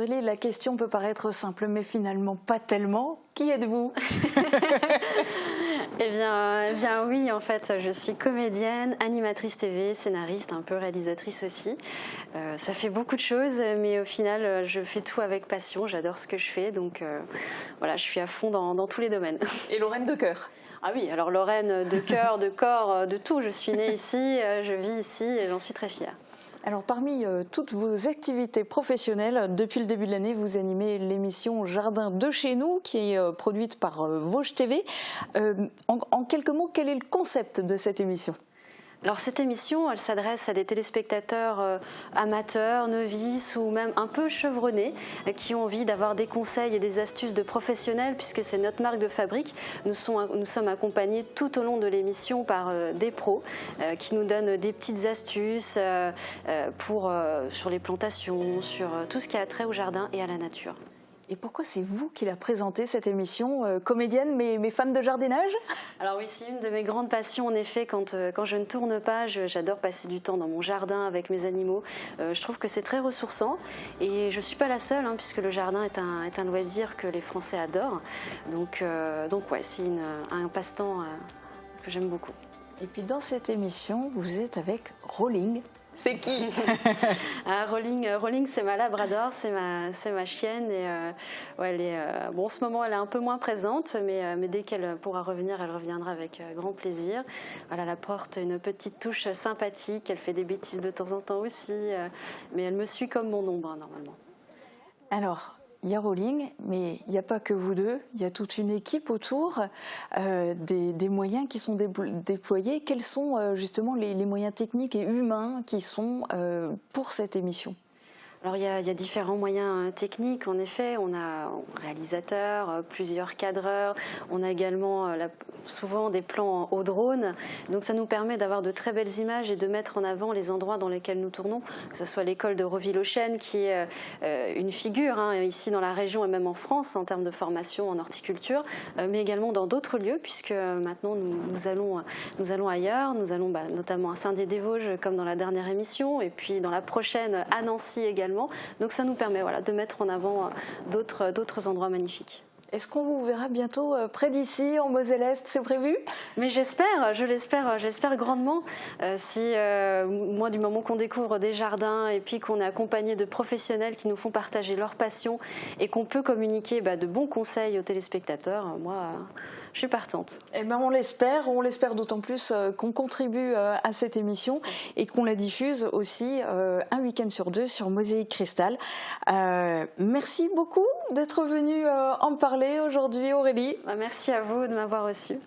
Aurélie, la question peut paraître simple, mais finalement pas tellement. Qui êtes-vous? Eh bien oui, en fait, je suis comédienne, animatrice TV, scénariste, un peu réalisatrice aussi. Ça fait beaucoup de choses, mais au final, je fais tout avec passion. J'adore ce que je fais, donc voilà, je suis à fond dans tous les domaines. Et Lorraine de cœur? Ah oui, alors Lorraine de cœur, de corps, de tout. Je suis née ici, je vis ici et j'en suis très fière. Alors parmi toutes vos activités professionnelles, depuis le début de l'année, vous animez l'émission Jardin de chez nous qui est produite par Vosges TV. En quelques mots, quel est le concept de cette émission ? Alors cette émission, elle s'adresse à des téléspectateurs amateurs, novices ou même un peu chevronnés qui ont envie d'avoir des conseils et des astuces de professionnels puisque c'est notre marque de fabrique. Nous sommes accompagnés tout au long de l'émission par des pros qui nous donnent des petites astuces sur les plantations, sur tout ce qui a trait au jardin et à la nature. Et pourquoi c'est vous qui la présentez, cette émission, comédienne mais fan de jardinage? Alors oui, c'est une de mes grandes passions en effet. Quand je ne tourne pas, j'adore passer du temps dans mon jardin avec mes animaux. Je trouve que c'est très ressourçant et je ne suis pas la seule puisque le jardin est un loisir que les Français adorent. Donc ouais, c'est un passe-temps que j'aime beaucoup. Et puis dans cette émission, vous êtes avec Rolling. C'est qui? Rolling, c'est ma labrador, c'est ma chienne. Et, ouais, bon, en ce moment, elle est un peu moins présente, mais dès qu'elle pourra revenir, elle reviendra avec grand plaisir. Voilà, elle apporte une petite touche sympathique, elle fait des bêtises de temps en temps aussi, mais elle me suit comme mon ombre, normalement. Alors, il y a Rolling, mais il n'y a pas que vous deux, il y a toute une équipe autour, des moyens qui sont déployés. Quels sont justement les moyens techniques et humains qui sont pour cette émission ? Alors il y a différents moyens techniques, en effet, on a un réalisateur, plusieurs cadreurs, on a également souvent des plans au drone, donc ça nous permet d'avoir de très belles images et de mettre en avant les endroits dans lesquels nous tournons, que ce soit l'école de Reville-aux-Chênes qui est une figure ici dans la région et même en France en termes de formation en horticulture, mais également dans d'autres lieux puisque maintenant nous allons ailleurs, nous allons notamment à Saint-Dié-des-Vosges comme dans la dernière émission et puis dans la prochaine à Nancy également. Donc ça nous permet de mettre en avant d'autres endroits magnifiques. Est-ce qu'on vous verra bientôt près d'ici, en Moselle-Est, c'est prévu? Mais j'espère grandement. Moi, du moment qu'on découvre des jardins et puis qu'on est accompagné de professionnels qui nous font partager leur passion et qu'on peut communiquer de bons conseils aux téléspectateurs, moi, je suis partante. Eh ben, on l'espère d'autant plus qu'on contribue à cette émission et qu'on la diffuse aussi un week-end sur deux sur Mosaïque Cristal. Merci beaucoup d'être venue en parler aujourd'hui, Aurélie. Merci à vous de m'avoir reçue.